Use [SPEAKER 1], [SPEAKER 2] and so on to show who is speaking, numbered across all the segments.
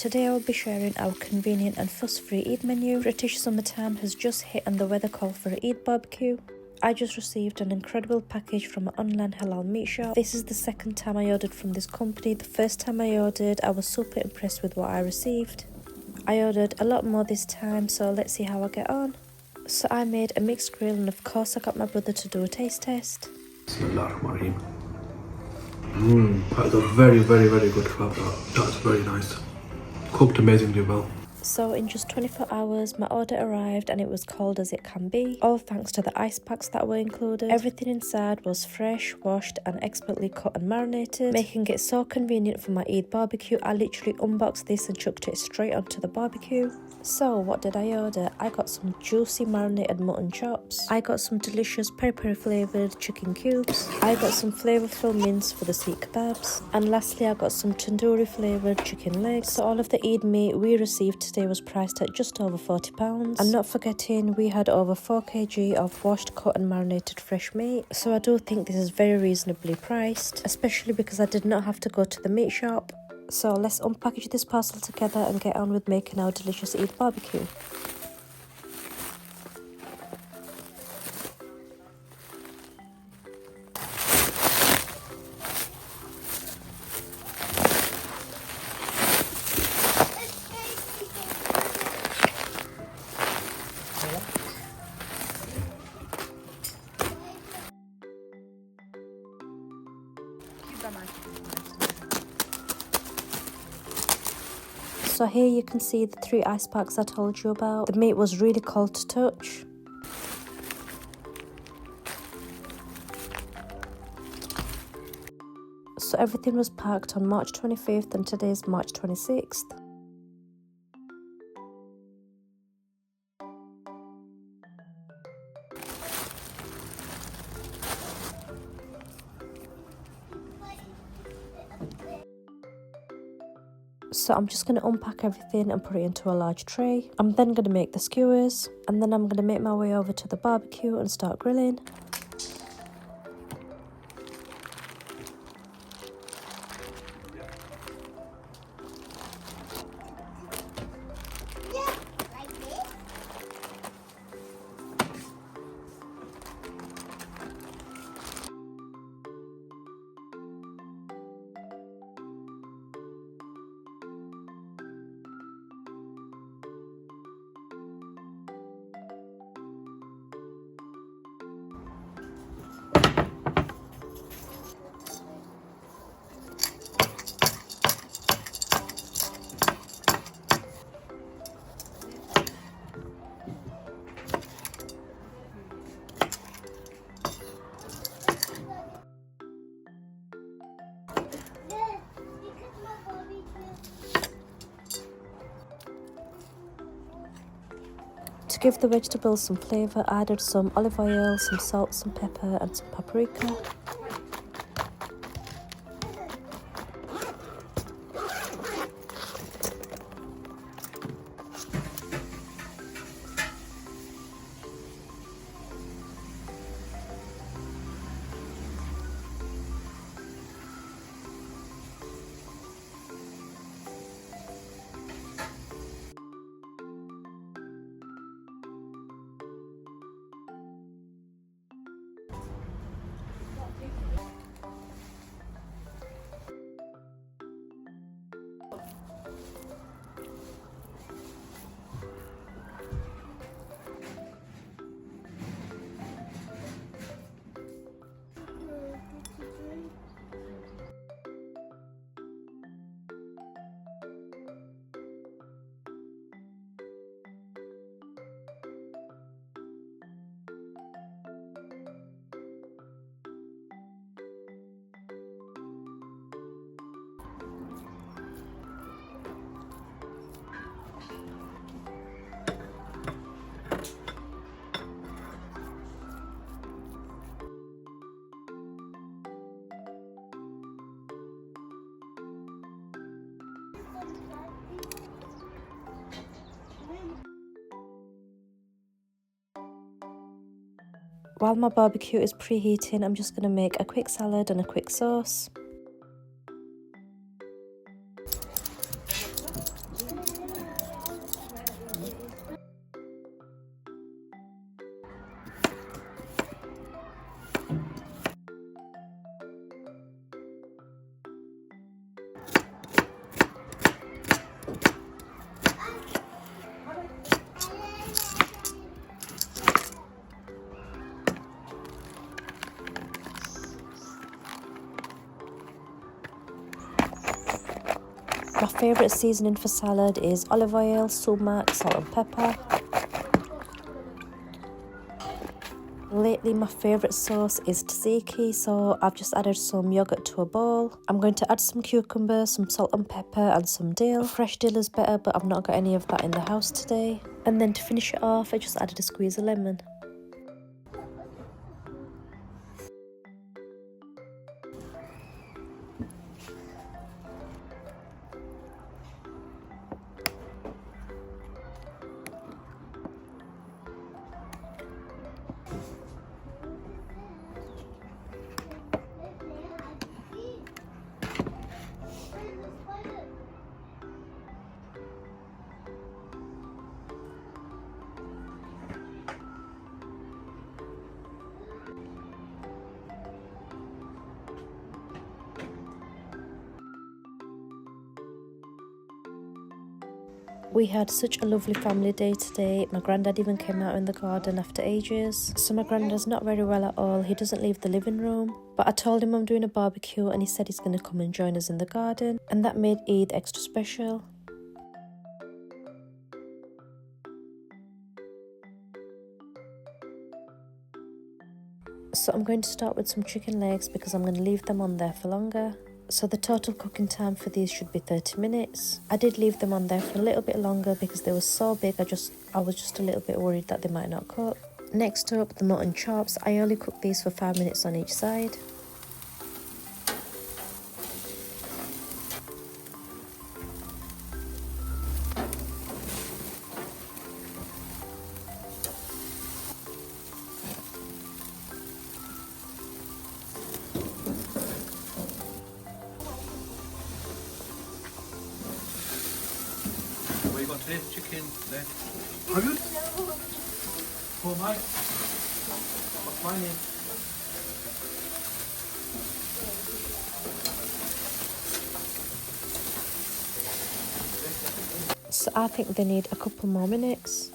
[SPEAKER 1] Today I will be sharing our convenient and fuss-free Eid menu. British summertime has just hit and the weather called for an Eid BBQ. I just received an incredible package from an online halal meat shop. This is the second time I ordered from this company. The first time I ordered, I was super impressed with what I received. I ordered a lot more this time, so let's see how I get on. So I made a mixed grill, and of course I got my brother to do a taste test.
[SPEAKER 2] Bismillahirrahmanirrahim. That is a very good kebab. That's very nice. Cooked amazingly well.
[SPEAKER 1] So in just 24 hours, my order arrived and it was cold as it can be, all thanks to the ice packs that were included. Everything inside was fresh, washed and expertly cut and marinated, making it so convenient for my Eid barbecue. I literally unboxed this and chucked it straight onto the barbecue. So what did I order? I got some juicy marinated mutton chops. I got some delicious peri flavoured chicken cubes. I got some flavourful mince for the seekh kebabs. And lastly, I got some tandoori flavoured chicken legs. So all of the Eid meat we received today was priced at just over £40. And not forgetting, we had over 4 kg of washed, cut and marinated fresh meat. So I do think this is very reasonably priced, especially because I did not have to go to the meat shop. So let's unpackage this parcel together and get on with making our delicious Eid barbecue. So here you can see the 3 ice packs I told you about. The meat was really cold to touch. So everything was packed on March 25th and today is March 26th. So I'm just going to unpack everything and put it into a large tray. I'm then going to make the skewers and then I'm going to make my way over to the barbecue and start grilling. To give the vegetables some flavour, I added some olive oil, some salt, some pepper and some paprika. While my barbecue is preheating, I'm just going to make a quick salad and a quick sauce. favourite seasoning for salad is olive oil, sumac, salt and pepper. Lately my favourite sauce is tzatziki, so I've just added some yoghurt to a bowl. I'm going to add some cucumber, some salt and pepper and some dill. Fresh dill is better, but I've not got any of that in the house today. And then to finish it off, I just added a squeeze of lemon. We had such a lovely family day today. My granddad even came out in the garden after ages. So my granddad's not very well at all. He doesn't leave the living room. But I told him I'm doing a barbecue and he said he's going to come and join us in the garden. And that made Eid extra special. So I'm going to start with some chicken legs because I'm going to leave them on there for longer. So the total cooking time for these should be 30 minutes. I did leave them on there for a little bit longer because they were so big I was just a little bit worried that they might not cook. Next up, the mutton chops. I only cooked these for 5 minutes on each side.
[SPEAKER 2] What you got today? Chicken, leg. Are good? Oh my. What's my name?
[SPEAKER 1] So I think they need a couple more minutes.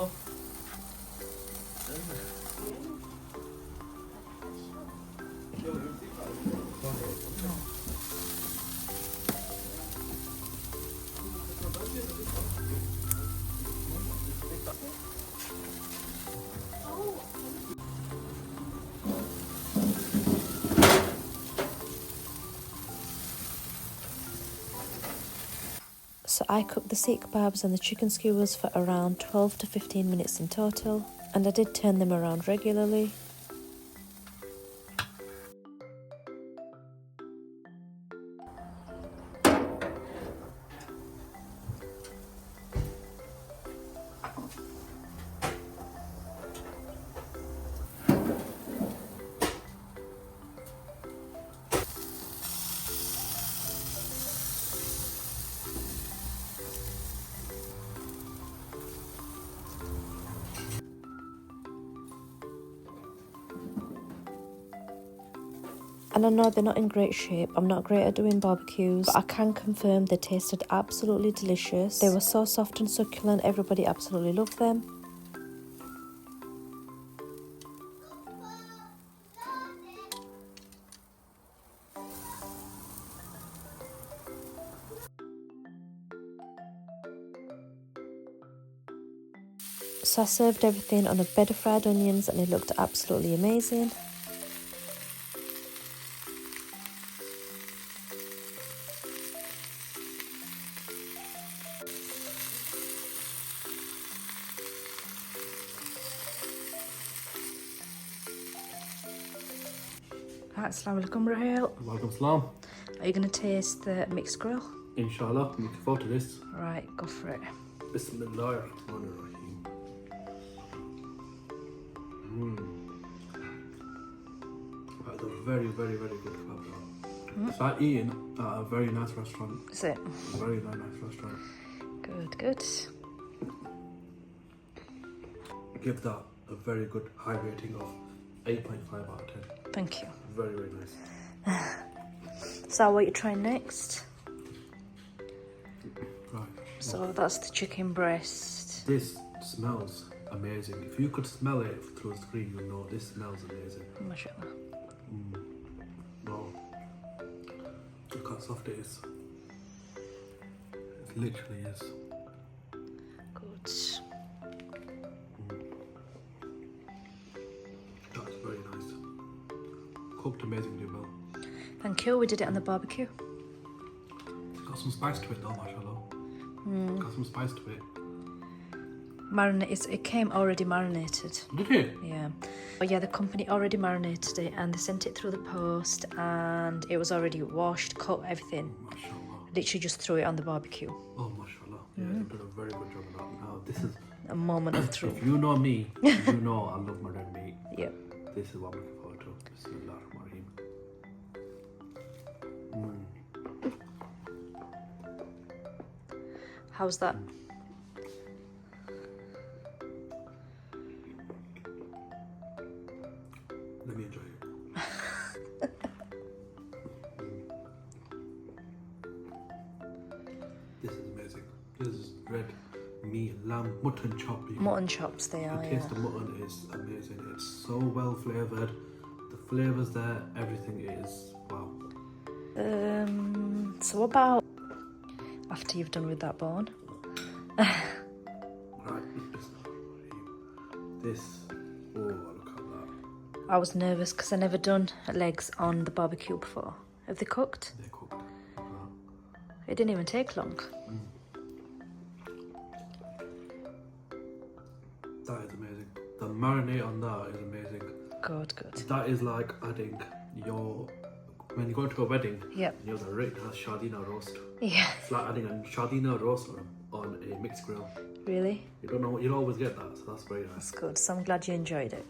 [SPEAKER 2] Oh.
[SPEAKER 1] So I cooked the seek kebabs and the chicken skewers for around 12 to 15 minutes in total, and I did turn them around regularly. And I know they're not in great shape. I'm not great at doing barbecues, but I can confirm they tasted absolutely delicious. They were so soft and succulent, everybody absolutely loved them. So I served everything on a bed of fried onions and it looked absolutely amazing. Assalamu alaikum, Raheel.
[SPEAKER 2] Welcome, salam.
[SPEAKER 1] Are you going to taste the mixed grill?
[SPEAKER 2] Inshallah, I'm looking forward to this.
[SPEAKER 1] Right, go for it.
[SPEAKER 2] Bismillahirrahmanirrahim. That's a very, very, very good kebab. It's like eating at a very nice restaurant.
[SPEAKER 1] Is it?
[SPEAKER 2] A very nice restaurant.
[SPEAKER 1] Good, good.
[SPEAKER 2] Give that a very good high rating of 8.5 out of 10.
[SPEAKER 1] Thank you.
[SPEAKER 2] Very, very nice.
[SPEAKER 1] So what are you trying next? So that's the chicken breast.
[SPEAKER 2] This smells amazing. If you could smell it through the screen, you know this smells amazing.
[SPEAKER 1] Mashallah.
[SPEAKER 2] Wow. Look how soft it is. It literally is.
[SPEAKER 1] Good.
[SPEAKER 2] That's very nice. Cooked amazingly well.
[SPEAKER 1] Thank you. We did it on the barbecue.
[SPEAKER 2] Got some spice to it though, mashallah. Got some spice to it.
[SPEAKER 1] It came already marinated.
[SPEAKER 2] Did it?
[SPEAKER 1] Yeah. But yeah, the company already marinated it and they sent it through the post and it was already washed, cut, everything.
[SPEAKER 2] Mashallah.
[SPEAKER 1] Literally just threw it on the barbecue.
[SPEAKER 2] Oh, mashallah. Yeah, you've done a very good job of that. Now, this is...
[SPEAKER 1] A moment of truth.
[SPEAKER 2] If you know me, you know I love my red meat.
[SPEAKER 1] Yep.
[SPEAKER 2] This is what I'm looking forward to. Bismillahirrahmanirrahim.
[SPEAKER 1] How's that?
[SPEAKER 2] Let me enjoy it. This is amazing. This is red meat, lamb, mutton chop.
[SPEAKER 1] Mutton chops they are,
[SPEAKER 2] The taste of mutton is amazing. It's so well flavoured. The flavours there, everything is wow.
[SPEAKER 1] So about after you've done with that bone?
[SPEAKER 2] Right, this, oh look at that.
[SPEAKER 1] I was nervous because I never done legs on the barbecue before. Have they cooked?
[SPEAKER 2] They're cooked.
[SPEAKER 1] It didn't even take long.
[SPEAKER 2] That is amazing. The marinade on that is amazing.
[SPEAKER 1] Good.
[SPEAKER 2] That is like adding when you go to a wedding,
[SPEAKER 1] Yep.
[SPEAKER 2] you know the rate has shadina roast.
[SPEAKER 1] Yeah.
[SPEAKER 2] It's like adding a shadina roast on a mixed grill.
[SPEAKER 1] Really?
[SPEAKER 2] You don't know what, you'll always get that, so that's very nice.
[SPEAKER 1] That's good. So I'm glad you enjoyed it.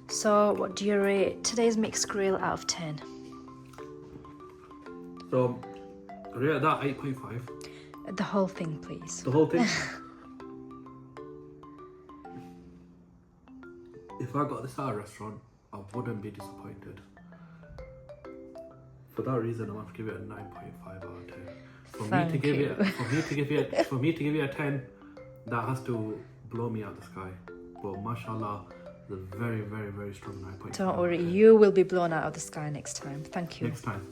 [SPEAKER 1] So what do you rate today's mixed grill out of 10?
[SPEAKER 2] So, rate that 8.5.
[SPEAKER 1] The whole thing, please.
[SPEAKER 2] The whole thing. If I got this at a restaurant, I wouldn't be disappointed. For that reason, I'm going to give it a 9.5 out of 10. For me to give it a 10, that has to blow me out the sky. But mashallah, it's a very, very, very strong 9.5.
[SPEAKER 1] Don't worry, you will be blown out of the sky next time. Thank you.
[SPEAKER 2] Next time.